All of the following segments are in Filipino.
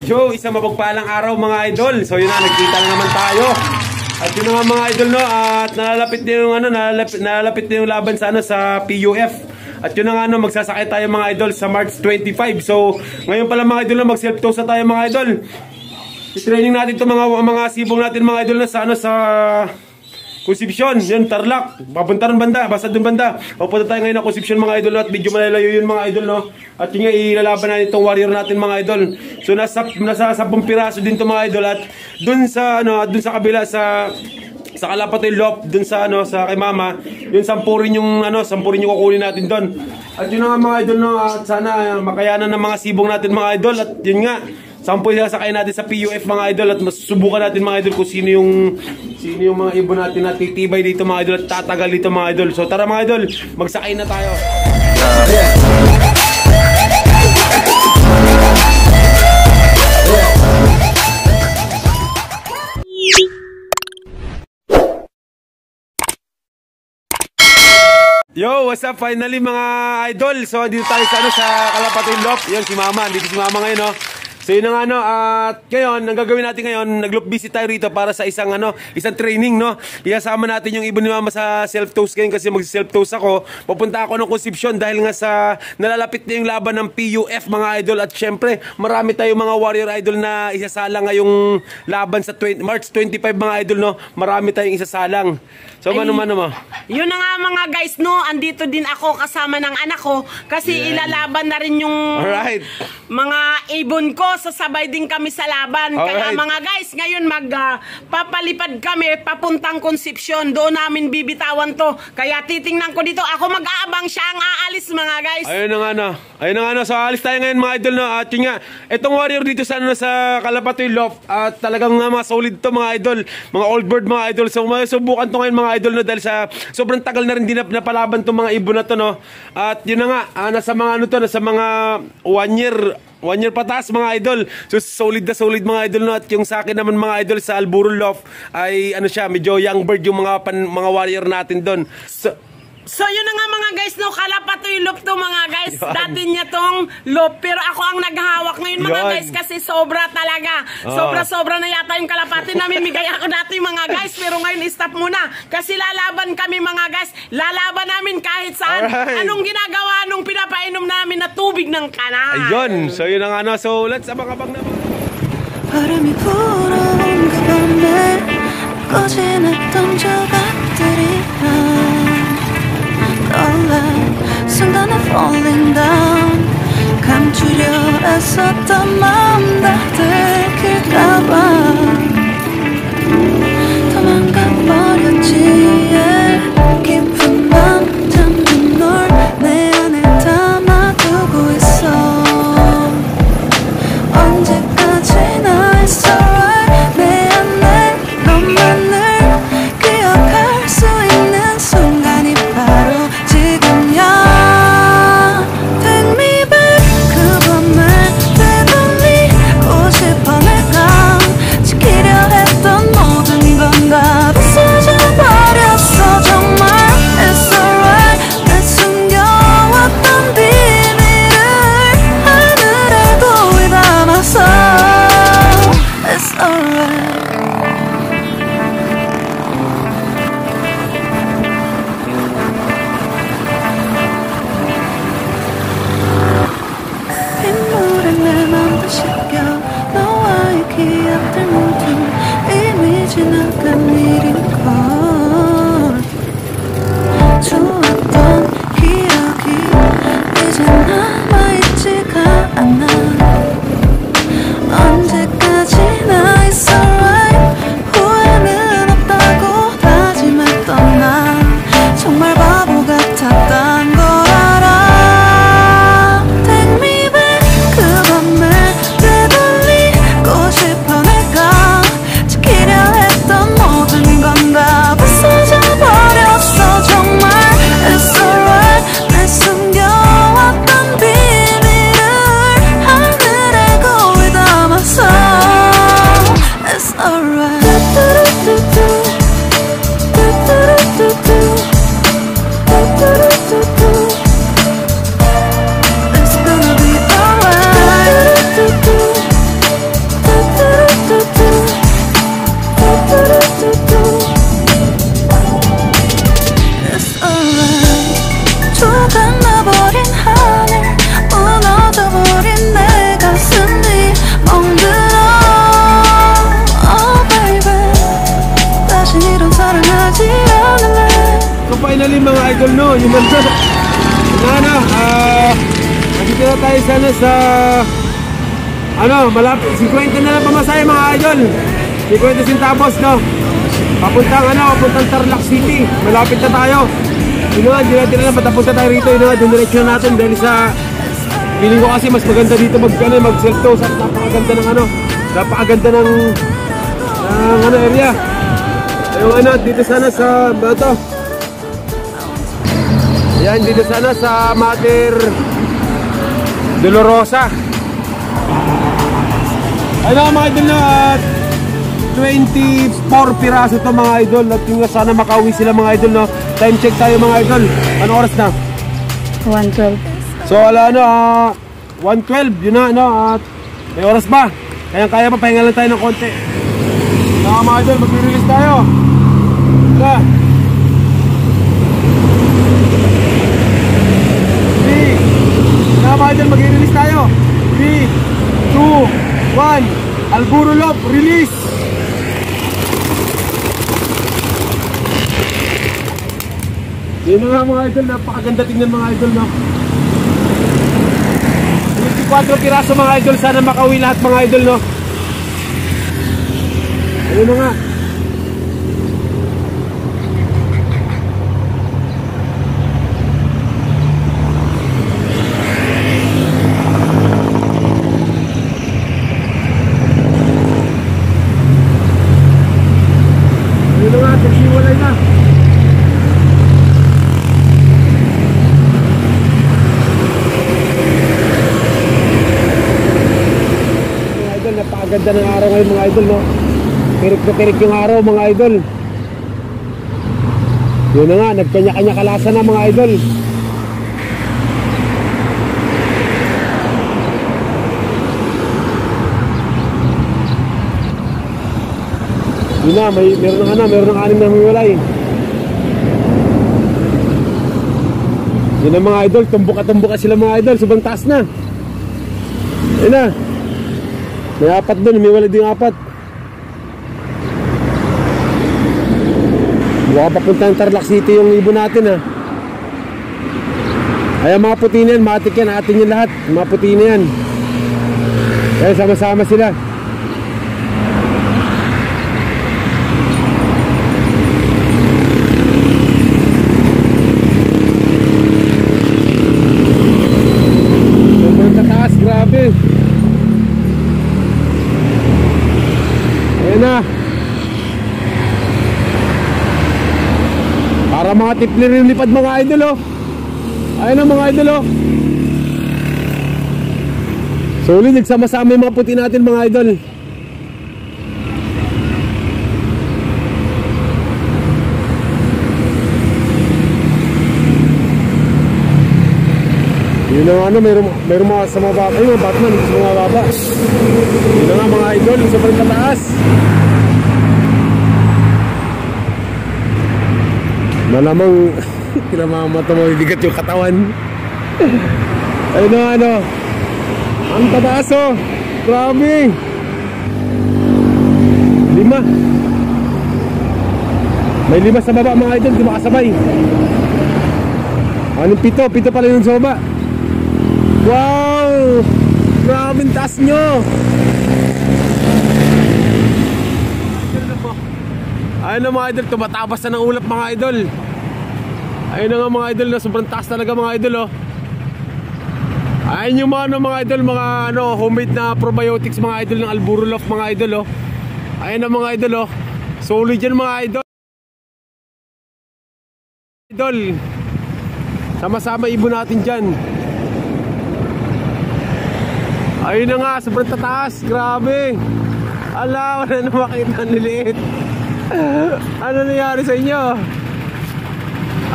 Yo, isang mapagpalang araw mga idol. So yun na, nagkita na naman tayo. At yun na nga mga idol, no, at nalalapit din yung nalalapit din yung laban sa sa PUF. At yun na nga, no, magsasakay tayo mga idol sa March 25. So ngayon pala mga idol, no, mag self toast na tayo mga idol. I-training natin itong mga sibong natin mga idol na sa Concepcion, yun, Tarlac, papunta rin banda, basta dun banda. Papunta tayo ngayon na Concepcion mga idol, at medyo malalayo yun mga idol, no. At yun nga, ilalaban natin itong warrior natin mga idol. So nasa 10 piraso din to mga idol. At dun sa dun sa kabila sa Kalapatoy Loft, dun sa sa kay Mama, yun 10 rin yung kukunin natin doon. At yun nga mga idol, no, at sana makayanan ng mga sibong natin mga idol. At yun nga, 10 sasakay natin sa PUF mga idol, at masubukan natin mga idol kung sino yung mga ibon natin na titibay dito mga idol at tatagal dito mga idol. So tara mga idol, magsakay na tayo. Yo, what's up finally mga idol? So dito tayo sa Kalapatoy Loft. Yan si Mama, dito si Mama ngayon, no. So yun nga, no, at ngayon, ang gagawin natin ngayon, nag-loop visit tayo rito para sa isang training, no. Iyasama natin yung ibon ni Mama sa self-toast ngayon kasi mag-self-toast ako. Pupunta ako ng Concepcion dahil nga sa nalalapit na yung laban ng PUF mga idol. At syempre, marami tayong mga warrior idol na isasalang ngayong laban sa March 25 mga idol, no. Marami tayong isasalang. So mano-mano mo. Yun na nga mga guys, no, andito din ako kasama ng anak ko kasi ilalaban na rin yung mga ibon ko. Sasabay din kami sa laban. Kaya mga guys, ngayon papalipad kami papuntang Concepcion. Doon namin bibitawan to. Kaya titingnan ko dito. Ako mag-aabang, siya ang aalis mga guys. Ayun na nga, no. Ayun na nga, no. So aalis tayo ngayon mga idol, no. At yun nga, itong warrior dito sa Kalapatoy Loft, at talagang mga solid to mga idol. Mga old bird mga idol. So subukan to ngayon mga idol, no, dahil sa sobrang tagal na rin din napalaban tong mga ibon na to, no. At yun na nga, nasa mga nasa mga 1 year pataas mga idol. So solid na solid mga idol, no. At yung sa akin naman mga idol sa Alburo Loft ay siya, medyo young bird yung mga warrior natin doon. So yun na nga mga guys, no, Kalapatoy Loft to mga guys. Dati niya tong loft, pero ako ang naghahawak ngayon mga guys kasi sobra talaga. Sobra na yata yung kalapati. Namimigay ako dati mga guys, pero ngayon stop muna kasi lalaban kami mga guys. Lalaban namin kahit saan. Anong ginagawa nung pinapainom namin na tubig ng kanal. Ayun, so yun na nga, no. So let's abang-abang na. 바람이 불어온 그 밤에 꺼지냈던 저 밤들이야 순간에 falling down 감추려 애썼던 마음 다 들킬까봐 도망가 버렸지 깊은 밤 잠든 널 내 안에 담아두고 있어 언제까지나 it's alright 내 안에 너만을 기억할 수 있는 순간이 바로 지키려 했던 모든 건 yun na. Nandito na tayo sana sa malapit, 50 na lang pamasahe mga idol. 50 centavos, no? Papuntang Tarlac City. Malapit na tayo. Yun nga, hindi natin alam, matapos na tayo rito. Yun nga, diniretso na natin dahil sa feeling ko kasi mas maganda dito mag-self-toast at napakaganda ng area. Ayun dito sana sa yan, dito sana sa Mater Dolorosa. Ayun mga idol na 24 piraso to mga idol. At yung sana makauwi sila mga idol, no? Time check tayo mga idol. Anong oras na? 1:12. So 1:12 yun na, at may oras ba? Kaya pa, pahinga lang tayo ng konti. Mga idol, mag-release tayo. Ika. 3. Mga idol, mag-release tayo. 3, 2, 1. Alburulop, release. Yun na nga mga idol, napakaganda tingnan mga idol, no? 24 piraso mga idol, sana makauwi lahat mga idol, no? Ayun na nga. Ayun na nga, nagsiwalay na. Napakaganda ng araw ngayon mga idol, no? Pirik na pirik yung araw mga idol. Yun na nga, nagkanya-kanya kalasa na mga idol. Yun na, meron ng anim na humiwalay. Yun na mga idol, tumbok-tumbok sila mga idol, sobrang taas na. Yun na. May 4 doon, may wala din 4. Baka papunta ng Tarlac City yung ibon natin, ha. Ay, mga puti na yan, matik yan, atin yan lahat. Mga puti na yan. Kaya sama-sama sila. Sobrang tataas, grabe. Ayan na. Para mga tipler yung lipad mga idol, oh. Ayan na mga idol, oh. Solid, nagsama-sama yung mga puti natin mga idol. Yun na mayroong mga sa mga baba. Ay, mga Batman, sa mga baba. Yun na nga mga idol, yung sobrang tataas. Malamang kinamamata mo, ibigat yung katawan. Ayun na ang tataas, oh. Grabe. 5. May 5 sa baba mga idol, di makasabay. Anong 7 pala yung sa baba. Wow! Grabe ang taas nyo! Ayun na mga idol, tumatabas na ng ulap mga idol. Ayun na nga mga idol, na sobrang taas talaga mga idol, oh. Ayun yung mga idol, mga homemade na probiotics mga idol ng Alburulop mga idol, oh. Ayun na mga idol, oh. Solid yan mga idol. Sama-sama ibon natin dyan. Ayun na nga, sobrang tataas, grabe. Ala, wala na makita ang liliit. Ano nangyari sa inyo?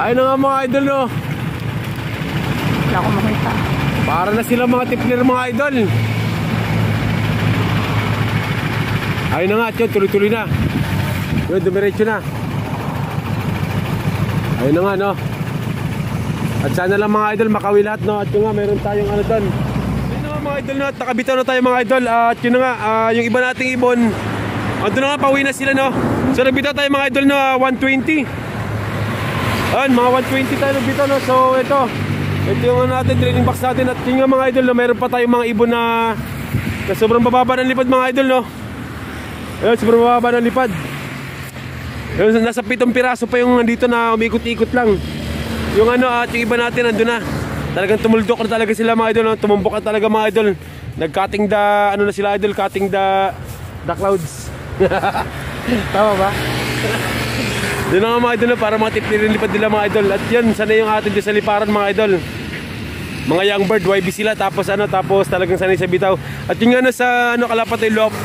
Ayun na nga mga idol, no? Wala ko makita. Para na sila mga tipler mga idol. Ayun na nga, yun, tuloy-tuloy na. Yun, dumiretso na. Ayun na nga, no? At sana lang mga idol makauwi lahat, no? At yun nga, meron tayong doon. Mga idol na, nakabitaw na tayo mga idol. At yun na nga, yung iba nating ibon, andun na nga, pauwi na sila, no? So nagbitaw tayo mga idol na 120. Ayan, mga 120 tayo bitaw, no? So ito yung natin, training box natin. At yun nga mga idol, no? Meron pa tayong mga ibon na sobrang bababa ng lipad mga idol, no? Ayan, sobrang bababa ng lipad. Ayan, nasa 7 piraso pa yung nandito na umikot-ikot lang. Yung ano at yung iba natin nandun na. Talagang tumuldok na talaga sila mga idol, no? Tumumbok na talaga mga idol. Nag-cutting the, ano na sila idol, cutting the clouds. Tama ba? Doon na nga mga idol, para mga tip nililipad nila mga idol. At yan, sana yung atin dyan sa liparan mga idol. Mga young bird, YB sila. Tapos talagang sanay sa bitaw. At yung ano sa Kalapatoy Loft,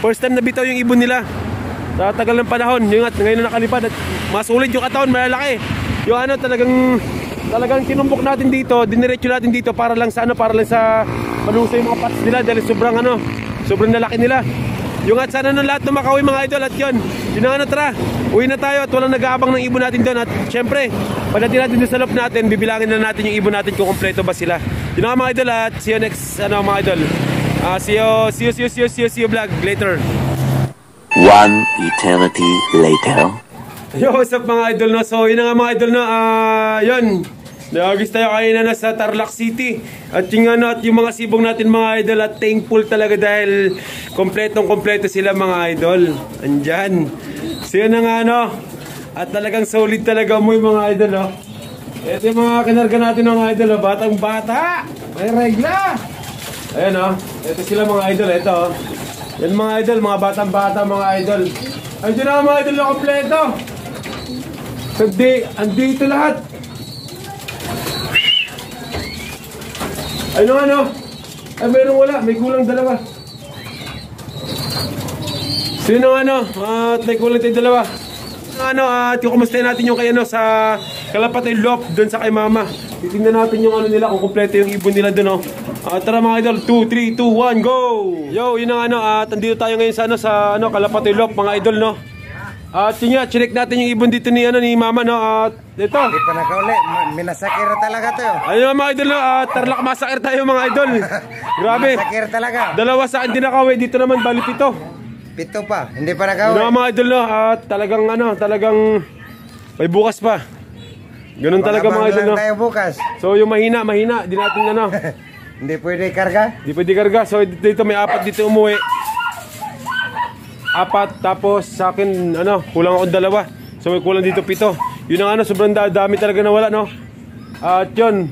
first time na bitaw yung ibon nila. Sa tagal ng panahon, yung ngayon na nakalipad. At masulit yung katawan, malalaki. Yung talagang tinumbok natin dito, diniretso natin dito para lang sa malusay yung mga pats nila dahil sobrang lalaki nila. Yung at sana ng lahat na makauwi mga idol. At yun tara, uwi na tayo at walang nag-aabang ng ibon natin doon. At syempre, pagdating natin doon sa loop natin, bibilangin na natin yung ibon natin kung kompleto ba sila. Yun nga mga idol, at see you next mga idol. See you vlog later. One eternity later. Yo, what's up mga idol, no? So yun na nga mga idol, no? Yun, nagagis tayo kanina na sa Tarlac City. At yung at yung mga sibong natin mga idol, at thankful talaga dahil kompleto sila mga idol. Andyan. So yun na nga at talagang solid talaga mo yung mga idol, no? Ito yung mga kinarga natin mga idol, no? Batang bata, may regla. Ayan, no? Ito sila mga idol, ito. Yan mga idol, mga batang bata mga idol. Andyan na mga idol na kompleto. Andito lahat. Ay meron wala, may kulang dalawa. Sino at may kulang tayo dalawa. At yung kumustahin natin yung kay sa Kalapatoy Loft doon sa kay mama. Titingnan natin yung nila kung kompleto yung ibon nila doon, tara mga idol, 2, 3, 2, 1, go! Yo, yun ang at andito tayo ngayon sa Kalapatoy Loft mga idol, no? At yun nga, chinek natin yung ibon dito ni mama, no? At ito. Hindi pa nakauli, minasakir talaga to. Ayun mga idol, no? At Tarlac masakir tayo mga idol. Grabe. Minasakir talaga. Dalawa sa akin din nakawi, dito naman bali 7. 7 pa, hindi pa nakauli. Yun mga idol, no? At talagang may bukas pa. Ganun talaga mga idol, no? Tayo bukas. So yung mahina, di natin Hindi pwede karga? Hindi pwede karga. So dito may 4 dito umuwi. 4, tapos sa akin kulang akong 2. So may kulang dito 7. Yun ang sobrang dami talaga nawala, no? At yun,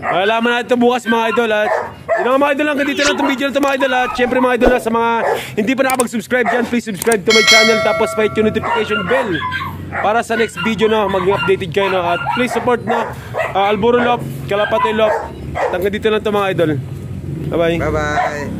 malalaman natin ito bukas mga idol. At yun ang mga idol, hanggang dito lang itong video na ito mga idol. At syempre mga idol, sa mga hindi pa nakapag-subscribe dyan, please subscribe to my channel. Tapos pa-hit yung notification bell para sa next video, maging updated kayo, At please support Alburo Loft, Kalapatoy Loft. Hanggang dito lang ito mga idol. Bye bye. Bye bye.